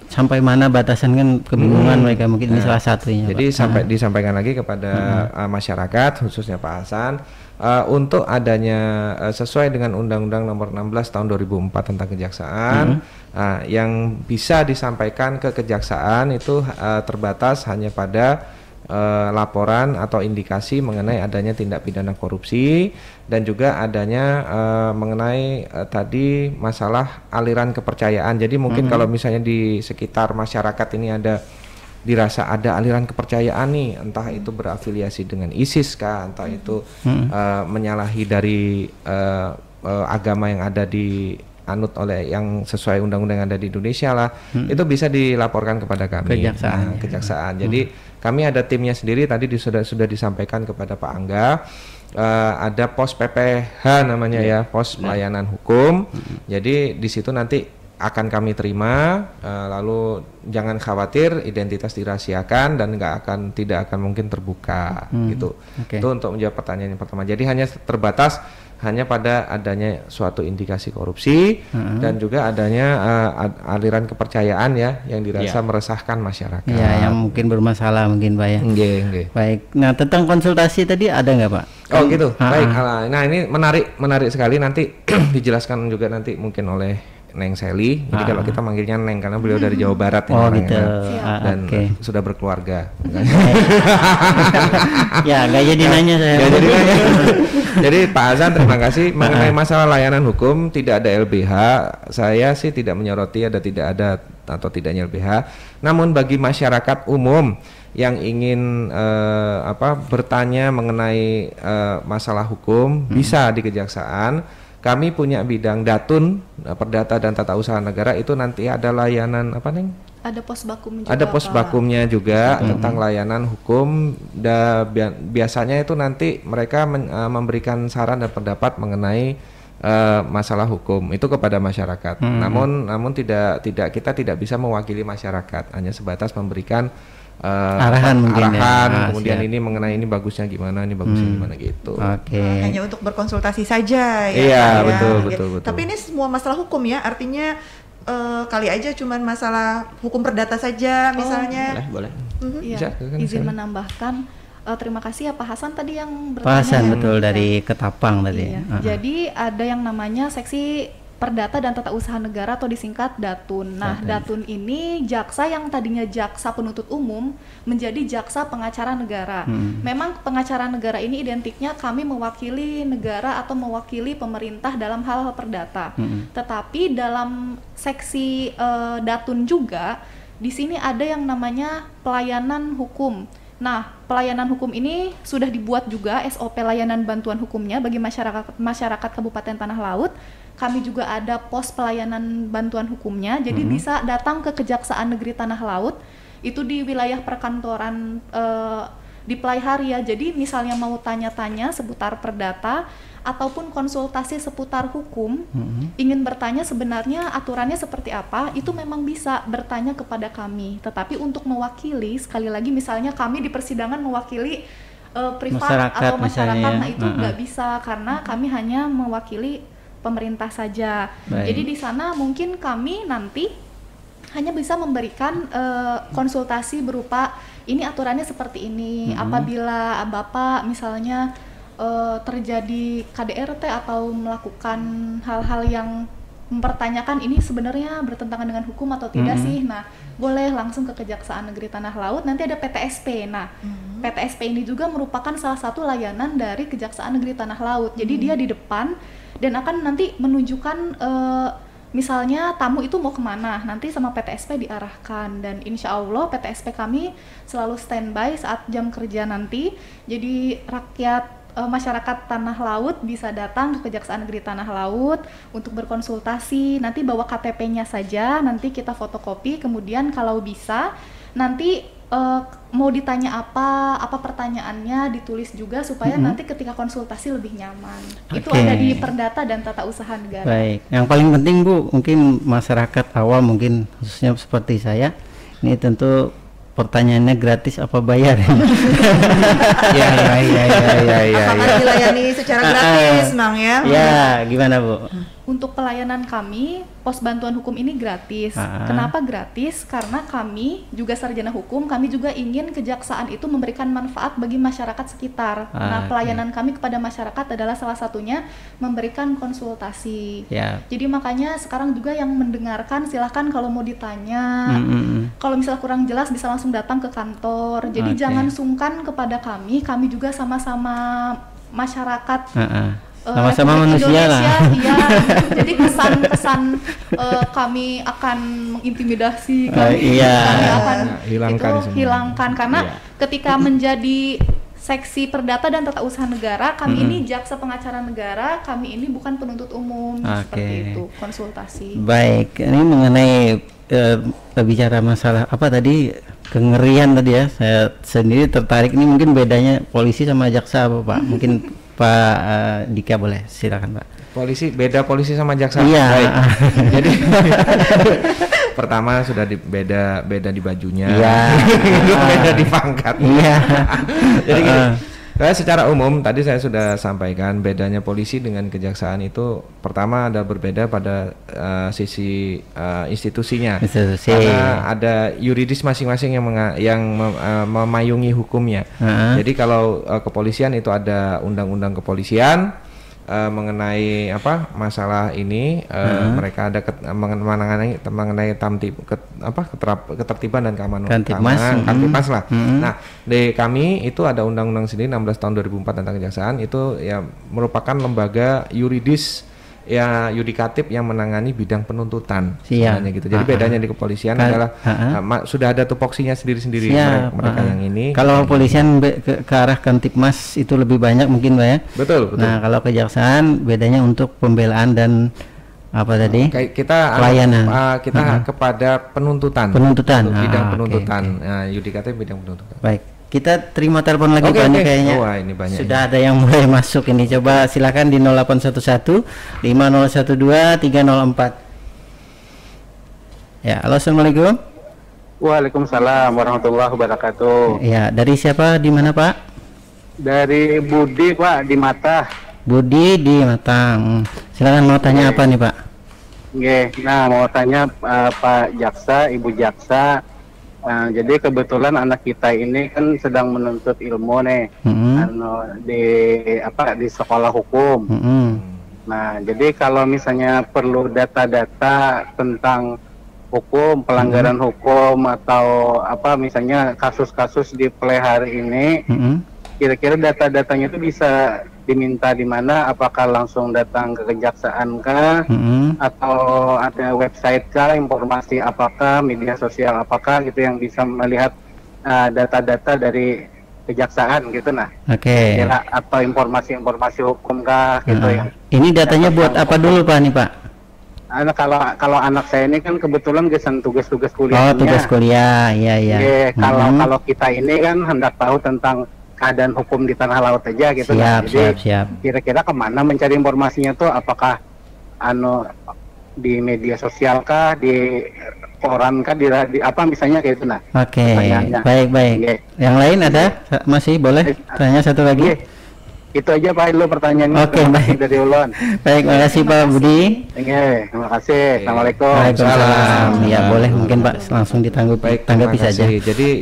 sampai mana batasan kan kebingungan mereka, mungkin ini salah satunya. Jadi disampaikan lagi kepada masyarakat khususnya Pak Hasan untuk adanya sesuai dengan Undang-Undang Nomor 16 Tahun 2004 tentang Kejaksaan, yang bisa disampaikan ke kejaksaan itu terbatas hanya pada laporan atau indikasi mengenai adanya tindak pidana korupsi, dan juga adanya mengenai tadi masalah aliran kepercayaan. Jadi mungkin kalau misalnya di sekitar masyarakat ini dirasa ada aliran kepercayaan nih, entah itu berafiliasi dengan ISIS kah, entah itu menyalahi dari agama yang ada di anut oleh yang sesuai undang-undang yang ada di Indonesia lah, itu bisa dilaporkan kepada kami kejaksaan. Jadi kami ada timnya sendiri, tadi sudah disampaikan kepada Pak Angga, ada pos PPH namanya ya, pos pelayanan hukum. Jadi di situ nanti akan kami terima, lalu jangan khawatir identitas dirahasiakan dan tidak akan mungkin terbuka gitu. Itu untuk menjawab pertanyaan yang pertama. Jadi hanya terbatas hanya pada adanya suatu indikasi korupsi dan juga adanya aliran kepercayaan ya yang dirasa meresahkan masyarakat. Ya, yang mungkin bermasalah mungkin Pak ya. Baik. Nah, tentang konsultasi tadi ada nggak Pak? Oh gitu. Baik. Nah, ini menarik sekali, nanti dijelaskan juga nanti mungkin oleh Neng Seli. Jadi kalau kita manggilnya Neng karena beliau dari Jawa Barat gitu. Dan sudah berkeluarga. Ya, nggak jadi nanya saya. Jadi Pak Hasan terima kasih. Mengenai masalah layanan hukum tidak ada LBH, saya sih tidak menyoroti tidak ada atau tidaknya LBH. Namun bagi masyarakat umum yang ingin bertanya mengenai masalah hukum, bisa di kejaksaan. Kami punya bidang Datun, Perdata dan Tata Usaha Negara, itu nanti ada layanan apa Neng? Ada pos bakum juga. Ada pos bakumnya juga tentang layanan hukum. Biasanya itu nanti mereka memberikan saran dan pendapat mengenai masalah hukum itu kepada masyarakat. Namun kita tidak bisa mewakili masyarakat, hanya sebatas memberikan arahan kemudian ini mengenai ini bagusnya gimana gitu. Hanya untuk berkonsultasi saja ya. Iya, betul. Tapi ini semua masalah hukum ya, artinya kali aja cuman masalah hukum perdata saja misalnya. Boleh. Iya, izin menambahkan, terima kasih ya Pak Hasan tadi yang bertanya. Pak Hasan betul dari Ketapang tadi. Iya. Jadi ada yang namanya seksi Perdata dan Tata Usaha Negara atau disingkat Datun. Nah, Datun ini jaksa yang tadinya jaksa penuntut umum menjadi jaksa pengacara negara. Memang pengacara negara ini identiknya kami mewakili negara atau mewakili pemerintah dalam hal perdata. Tetapi dalam seksi Datun juga di sini ada yang namanya pelayanan hukum. Nah, pelayanan hukum ini sudah dibuat juga SOP layanan bantuan hukumnya bagi masyarakat Kabupaten Tanah Laut. Kami juga ada pos pelayanan bantuan hukumnya, jadi bisa datang ke Kejaksaan Negeri Tanah Laut, itu di wilayah perkantoran di Pelaihari ya. Jadi misalnya mau tanya-tanya seputar perdata ataupun konsultasi seputar hukum, ingin bertanya sebenarnya aturannya seperti apa, itu memang bisa bertanya kepada kami. Tetapi untuk mewakili, sekali lagi misalnya kami di persidangan mewakili privat atau masyarakat, nah itu nggak bisa karena kami hanya mewakili pemerintah saja. Jadi di sana mungkin kami nanti hanya bisa memberikan konsultasi berupa ini aturannya seperti ini. Apabila Bapak misalnya terjadi KDRT atau melakukan hal-hal yang mempertanyakan ini sebenarnya bertentangan dengan hukum atau tidak sih. Nah, boleh langsung ke Kejaksaan Negeri Tanah Laut. Nanti ada PTSP. Nah, PTSP ini juga merupakan salah satu layanan dari Kejaksaan Negeri Tanah Laut. Jadi dia di depan dan akan nanti menunjukkan misalnya tamu itu mau kemana, nanti sama PTSP diarahkan. Dan insya Allah PTSP kami selalu standby saat jam kerja nanti. Jadi rakyat masyarakat Tanah Laut bisa datang ke Kejaksaan Negeri Tanah Laut untuk berkonsultasi. Nanti bawa KTP-nya saja, nanti kita fotokopi. Kemudian kalau bisa nanti mau ditanya apa pertanyaannya ditulis juga supaya nanti ketika konsultasi lebih nyaman. Itu ada di Perdata dan Tata Usaha Negara. Baik, yang paling penting Bu, mungkin masyarakat awam mungkin khususnya seperti saya, ini tentu pertanyaannya gratis apa bayar? Ya. Apakah dilayani secara gratis, Mang ya? Ya, gimana Bu? Untuk pelayanan kami, pos bantuan hukum ini gratis. Kenapa gratis? Karena kami juga sarjana hukum, kami juga ingin kejaksaan itu memberikan manfaat bagi masyarakat sekitar. Nah, pelayanan kami kepada masyarakat adalah salah satunya memberikan konsultasi. Jadi makanya sekarang juga yang mendengarkan silahkan kalau mau ditanya, kalau misalnya kurang jelas bisa langsung datang ke kantor. Jadi jangan sungkan kepada kami juga sama-sama masyarakat. Sama-sama manusia lah. Iya, jadi kesan kami akan mengintimidasi, kami akan hilangkan karena ketika menjadi seksi Perdata dan Tata Usaha Negara, kami ini jaksa pengacara negara, kami ini bukan penuntut umum, seperti itu, konsultasi. Baik, ini mengenai bicara masalah apa tadi, kengerian tadi ya, saya sendiri tertarik ini mungkin bedanya polisi sama jaksa apa Pak? Mungkin Pak Dika boleh, silakan Pak. Beda polisi sama jaksa. Iya. Baik. Jadi pertama sudah beda di bajunya, beda di pangkat. Iya. Jadi gini, secara umum tadi saya sudah sampaikan bedanya polisi dengan kejaksaan itu pertama ada berbeda pada sisi institusinya. Karena ada yuridis masing-masing yang memayungi hukumnya. Jadi kalau kepolisian itu ada undang-undang kepolisian mengenai masalah ini, mereka ada mengenai ketertiban dan keamanan, Kamtipmas lah. Nah, di kami itu ada undang-undang sendiri 16 tahun 2004 tentang kejaksaan, itu ya merupakan lembaga yuridis ya yudikatif yang menangani bidang penuntutan sebenarnya gitu. Jadi bedanya di kepolisian adalah sudah ada tupoksinya sendiri-sendiri mereka yang ini. Kalau kepolisian ke arah Kamtipmas itu lebih banyak mungkin Pak ya. Betul. Nah, kalau kejaksaan bedanya untuk pembelaan dan apa tadi? Kita pelayanan. Kita kepada penuntutan. Bidang penuntutan. Nah, yudikatif bidang penuntutan. Baik. kita terima telepon lagi Pak ini kayaknya. Wah, ini banyak sudah ada yang mulai masuk ini. Coba silakan di 0811 5012 304. Ya, halo, assalamualaikum. Waalaikumsalam warahmatullahi wabarakatuh. Ya, dari siapa, di mana Pak? Dari Budi Pak, di Mata. Budi di Matang. Silakan, mau tanya apa nih Pak? Nah, mau tanya Pak Jaksa, Ibu Jaksa. Jadi kebetulan anak kita ini kan sedang menuntut ilmu nih, di sekolah hukum. Nah, jadi kalau misalnya perlu data-data tentang hukum, pelanggaran hukum atau misalnya kasus-kasus di Play hari ini, kira-kira data-datanya itu bisa diminta di mana? Apakah langsung datang ke kejaksaan kah? Atau ada website kah? Informasi apakah? Media sosial apakah gitu yang bisa melihat data-data dari kejaksaan gitu nah? Oke. Atau informasi-informasi hukum kah gitu ya? Ini datanya buat apa dulu Pak nih Pak? Kalau anak saya ini kan kebetulan kesan tugas-tugas kuliahnya. Oh, tugas kuliah, iya. Kalau kita ini kan hendak tahu tentang keadaan hukum di tanah laut aja gitu. Siap. Kira-kira kemana mencari informasinya tuh? Apakah di media sosial kah, di koran kah, di apa misalnya kayak itu nah? Oke. Baik. Yang lain ada? Masih boleh tanya satu lagi? Itu aja Pak dulu pertanyaannya. Oke, baik. Dari Ulon. Baik, makasih Pak Budi. Terima kasih. Assalamualaikum. Waalaikumsalam. Ya, boleh mungkin Pak langsung ditanggapi saja. Jadi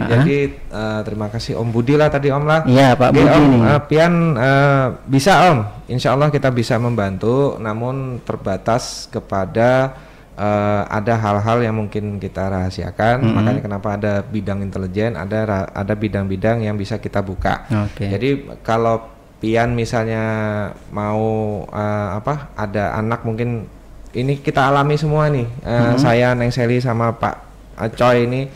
terima kasih Om Budi lah tadi Om lah. Iya Pak Budi Om, nih. Pian bisa Om. Insya Allah kita bisa membantu, namun terbatas kepada ada hal-hal yang mungkin kita rahasiakan. Makanya kenapa ada bidang intelijen, ada bidang-bidang yang bisa kita buka. Jadi kalau Pian misalnya mau ada anak mungkin ini kita alami semua nih, saya Neng Seli sama Pak Coy ini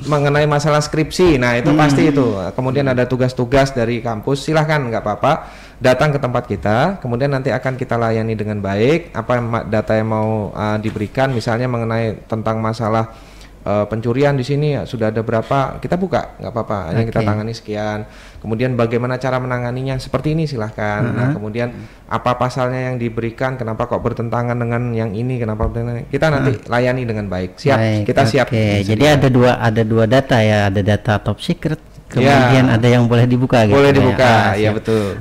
mengenai masalah skripsi. Nah itu pasti itu. Kemudian ada tugas-tugas dari kampus, silahkan nggak apa-apa datang ke tempat kita. Kemudian nanti akan kita layani dengan baik. Apa data yang mau diberikan, misalnya mengenai tentang masalah pencurian di sini sudah ada berapa, kita buka nggak apa-apa, hanya kita tangani sekian. Kemudian bagaimana cara menanganinya seperti ini silahkan. Nah kemudian apa pasalnya yang diberikan, kenapa kok bertentangan dengan yang ini, kenapa kita nanti layani dengan baik. Siap, kita siap. Jadi ada dua data ya, ada data top secret, kemudian ada yang boleh dibuka gitu. Boleh dibuka, ya betul.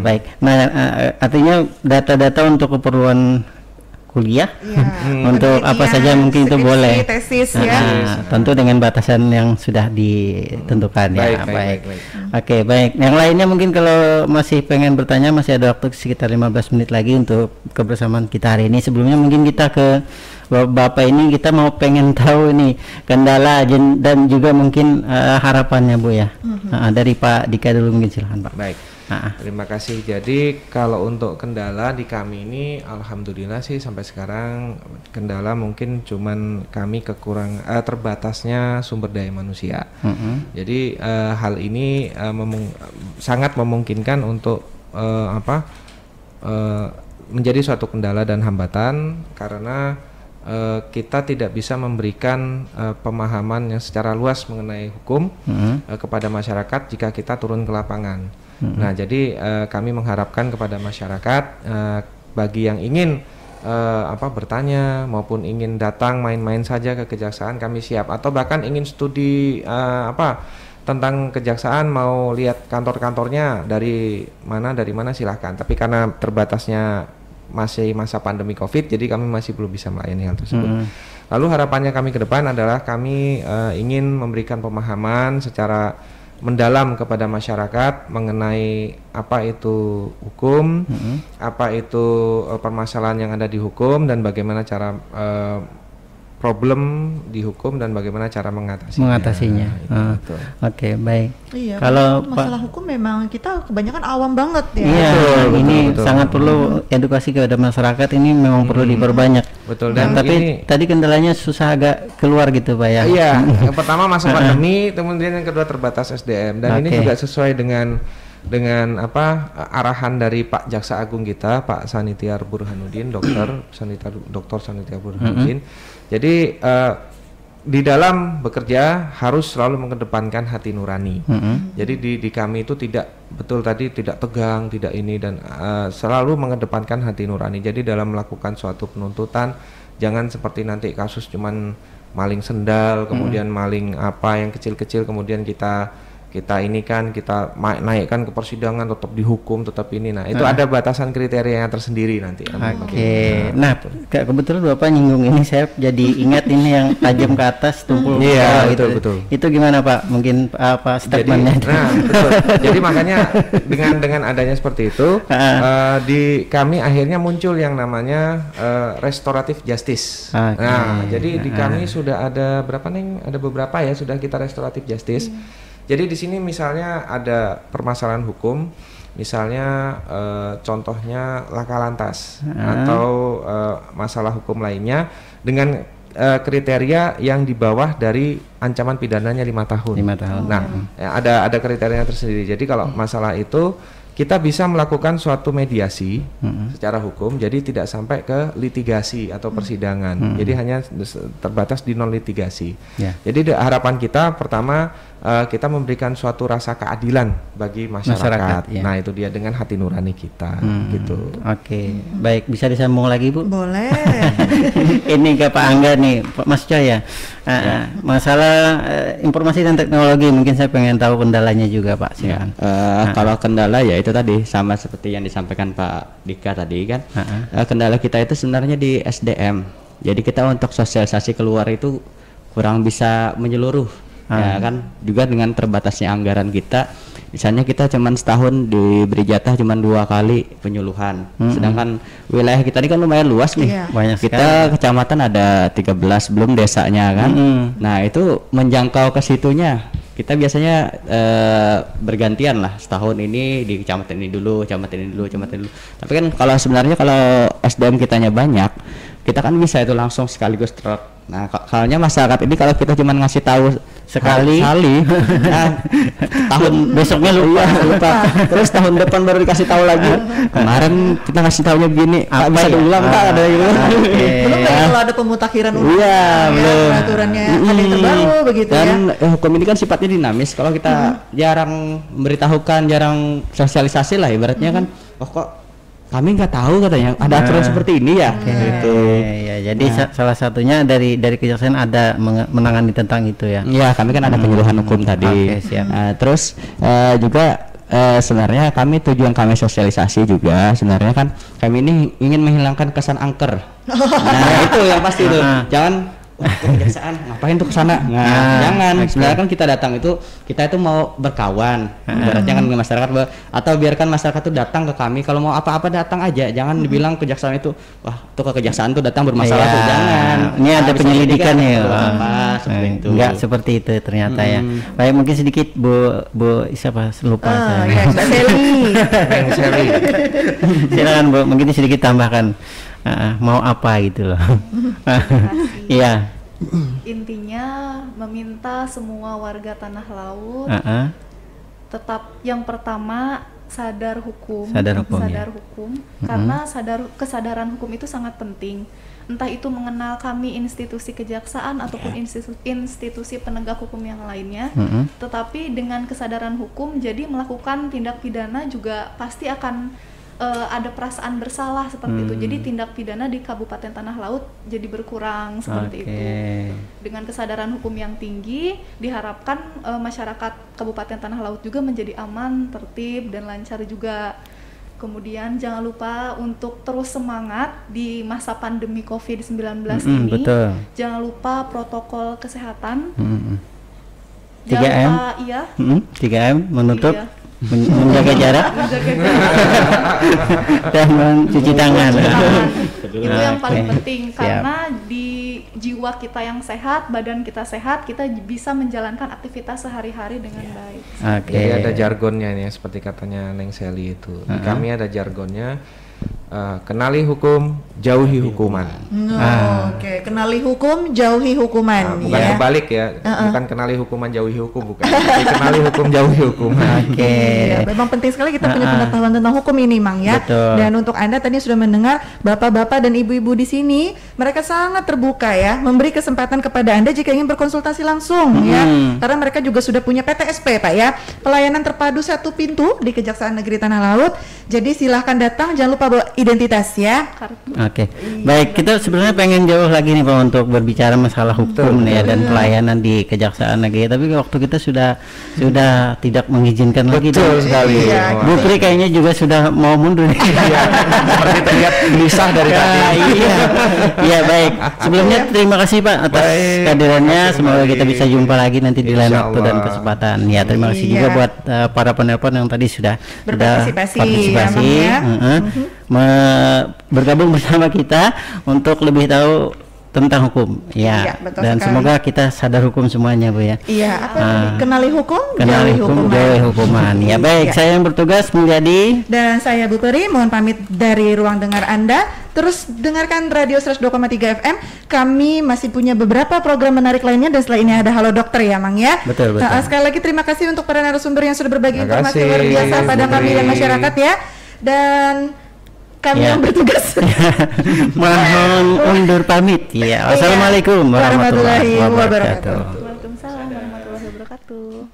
Baik. Nah artinya data-data untuk keperluan kuliah, untuk apa saja mungkin itu boleh. Tesis ya. Tentu dengan batasan yang sudah ditentukan ya. Baik. Oke, baik. Yang lainnya mungkin kalau masih pengen bertanya, masih ada waktu sekitar 15 menit lagi untuk kebersamaan kita hari ini. Sebelumnya mungkin kita ke Bapak ini, kita mau pengen tahu ini kendala dan juga mungkin harapannya Bu ya. Dari Pak Dika dulu mungkin, silahkan Pak. Baik. Terima kasih. Jadi kalau untuk kendala di kami ini, alhamdulillah sih sampai sekarang kendala mungkin cuman kami terbatasnya sumber daya manusia. Jadi hal ini sangat memungkinkan untuk menjadi suatu kendala dan hambatan karena kita tidak bisa memberikan pemahaman yang secara luas mengenai hukum kepada masyarakat jika kita turun ke lapangan. Nah, jadi kami mengharapkan kepada masyarakat bagi yang ingin bertanya maupun ingin datang main-main saja ke kejaksaan, kami siap. Atau bahkan ingin studi tentang kejaksaan, mau lihat kantor-kantornya dari mana silahkan. Tapi karena terbatasnya masih masa pandemi COVID, jadi kami masih belum bisa melayani hal tersebut. Lalu harapannya kami ke depan adalah kami ingin memberikan pemahaman secara mendalam kepada masyarakat mengenai apa itu hukum, apa itu permasalahan yang ada di hukum, dan bagaimana cara problem di hukum dan bagaimana cara mengatasinya. Oke, baik. Iya, kalau masalah hukum memang kita kebanyakan awam banget ya. Iya, ini sangat perlu edukasi kepada masyarakat, ini memang perlu diperbanyak. Betul. Dan tapi tadi kendalanya susah agak keluar gitu Pak ya. Iya, yang pertama masa pandemi, kemudian yang kedua terbatas SDM, dan ini juga sesuai dengan arahan dari Pak Jaksa Agung kita, Pak Sanitiar Burhanuddin, Dr. Sanitiar Burhanuddin. Jadi di dalam bekerja harus selalu mengedepankan hati nurani. Jadi di kami itu tidak tegang, tidak ini, dan selalu mengedepankan hati nurani. Jadi dalam melakukan suatu penuntutan jangan seperti nanti kasus cuman maling sendal, kemudian maling apa yang kecil-kecil, kemudian kita naikkan ke persidangan, tetap dihukum, tetap ini. Nah, itu ada batasan kriteria yang tersendiri nanti. Oke. Nah, kebetulan Bapak nyinggung ini, saya jadi ingat ini yang tajam ke atas, tumpul ke bawah gitu. Betul. Itu gimana Pak? Mungkin apa statementnya? Betul. Jadi makanya dengan adanya seperti itu, di kami akhirnya muncul yang namanya restoratif justice. Nah, jadi di kami sudah ada berapa nih? Ada beberapa ya sudah kita restoratif justice. Jadi di sini misalnya ada permasalahan hukum, misalnya contohnya laka lantas atau masalah hukum lainnya dengan kriteria yang di bawah dari ancaman pidananya 5 tahun. 5 tahun. Nah, ada kriterianya tersendiri. Jadi kalau masalah itu kita bisa melakukan suatu mediasi secara hukum, jadi tidak sampai ke litigasi atau persidangan. Jadi hanya terbatas di non litigasi. Jadi harapan kita pertama kita memberikan suatu rasa keadilan bagi masyarakat. Nah, itu dia dengan hati nurani kita gitu. Oke. Baik, bisa disambung lagi, Bu? Boleh. Ini ke Pak Angga nih, Pak Mas Coy ya. Masalah informasi dan teknologi, mungkin saya pengen tahu kendalanya juga, Pak. Silakan. Kalau kendala ya itu tadi sama seperti yang disampaikan Pak Dika tadi kan. Kendala kita itu sebenarnya di SDM. Jadi kita untuk sosialisasi keluar itu kurang bisa menyeluruh. Ya kan, juga dengan terbatasnya anggaran kita, misalnya kita cuman setahun diberi jatah cuman 2 kali penyuluhan, sedangkan wilayah kita ini kan lumayan luas nih, banyak kita sekali. Kecamatan ada 13 belum desanya kan. Nah itu menjangkau ke situnya kita biasanya bergantian lah, setahun ini di kecamatan ini dulu, kecamatan ini dulu. Tapi kan kalau sebenarnya kalau SDM kitanya banyak, kita kan bisa itu langsung sekaligus truk. Nah, soalnya masyarakat ini kalau kita cuma ngasih tahu sekali, nah, tahun besoknya lupa. Terus tahun depan baru dikasih tahu lagi. Kemarin kita ngasih tahunya begini, Pak bisa diulang Pak, ada gitu. Belum kalau ada pemutakhiran ulang. Belum. Peraturannya ada yang terbaru begitu ya. Dan hukum ini kan sifatnya dinamis. Kalau kita jarang memberitahukan, jarang sosialisasi lah ibaratnya kan, kok kami nggak tahu katanya ada aturan seperti ini ya. Gitu. Ya, jadi salah satunya dari kejaksaan ada menangani tentang itu ya. Iya, kami kan ada penyuluhan hukum tadi. Siap. Terus juga sebenarnya tujuan kami sosialisasi juga sebenarnya kan kami ini ingin menghilangkan kesan angker. Nah itu yang pasti itu. Jangan kejaksaan ngapain tuh kesana? Jangan. Sebenarnya kan kita datang itu kita itu mau berkawan. Ibaratnya kan dengan masyarakat, atau biarkan masyarakat itu datang ke kami kalau mau apa-apa datang aja. Jangan dibilang kejaksaan itu wah tuh ke kejaksaan tuh datang bermasalah tuh, jangan. Ini ada penyelidikan ya. Enggak seperti itu ternyata ya. Baik, mungkin sedikit Bu siapa lupa saya. Ya, Mbak Sally. Silakan Bu, mungkin sedikit tambahkan. Mau apa gitu loh. Iya. Intinya meminta semua warga Tanah Laut tetap yang pertama sadar hukum, karena kesadaran hukum itu sangat penting. Entah itu mengenal kami institusi kejaksaan ataupun institusi penegak hukum yang lainnya, tetapi dengan kesadaran hukum jadi melakukan tindak pidana juga pasti akan ada perasaan bersalah seperti itu. Jadi tindak pidana di Kabupaten Tanah Laut jadi berkurang seperti itu. Dengan kesadaran hukum yang tinggi, diharapkan masyarakat Kabupaten Tanah Laut juga menjadi aman, tertib dan lancar juga. Kemudian jangan lupa untuk terus semangat di masa pandemi COVID-19 ini. Betul. Jangan lupa protokol kesehatan. 3M. 3M menutup. Iya. Menjaga jarak dan mencuci tangan. Itu yang paling penting, karena di jiwa kita yang sehat, badan kita sehat, kita bisa menjalankan aktivitas sehari-hari dengan baik. Jadi ada jargonnya nih seperti katanya Neng Sally itu. Di kami ada jargonnya kenali hukum, jauhi hukuman. Oke, kenali hukum, jauhi hukuman. Bukan kebalik ya, bukan kenali hukuman, jauhi hukum, bukan. Tapi kenali hukum, jauhi hukuman. Oke. Ya, memang penting sekali kita punya pengetahuan tentang hukum ini, Mang ya. Betul. Dan untuk Anda tadi sudah mendengar bapak-bapak dan ibu-ibu di sini, mereka sangat terbuka ya, memberi kesempatan kepada Anda jika ingin berkonsultasi langsung ya. Karena mereka juga sudah punya PTSP, Pak ya. Pelayanan terpadu satu pintu di Kejaksaan Negeri Tanah Laut. Jadi silahkan datang, jangan lupa bawa identitas ya. Oke. Baik, kita sebenarnya pengen jauh lagi nih Pak untuk berbicara masalah hukum nih ya dan pelayanan di Kejaksaan Negeri. Tapi waktu kita sudah tidak mengizinkan lagi. Betul sekali. Bu Pri kayaknya juga sudah mau mundur. Seperti terlihat gelisah dari tadi. Iya, baik. Sebelumnya terima kasih Pak atas kehadirannya. Semoga kita bisa jumpa lagi nanti di lain waktu dan kesempatan. Ya, terima kasih juga buat para penelpon yang tadi sudah berpartisipasi. Bergabung bersama kita untuk lebih tahu tentang hukum ya, dan sekali. Semoga kita sadar hukum semuanya Bu ya. Iya, kenali hukum, jauhi hukuman. Ya baik, saya yang bertugas Mulyadi dan saya Bu Peri, mohon pamit dari ruang dengar Anda. Terus dengarkan Radio 102,3 FM. Kami masih punya beberapa program menarik lainnya dan setelah ini ada Halo Dokter ya Mang ya. Betul. Sekali lagi terima kasih untuk para narasumber yang sudah berbagi informasi luar biasa pada kami dan masyarakat ya. Dan kami yang bertugas mohon undur pamit ya. Wassalamualaikum warahmatullahi wabarakatuh. Waalaikumsalam warahmatullahi wabarakatuh.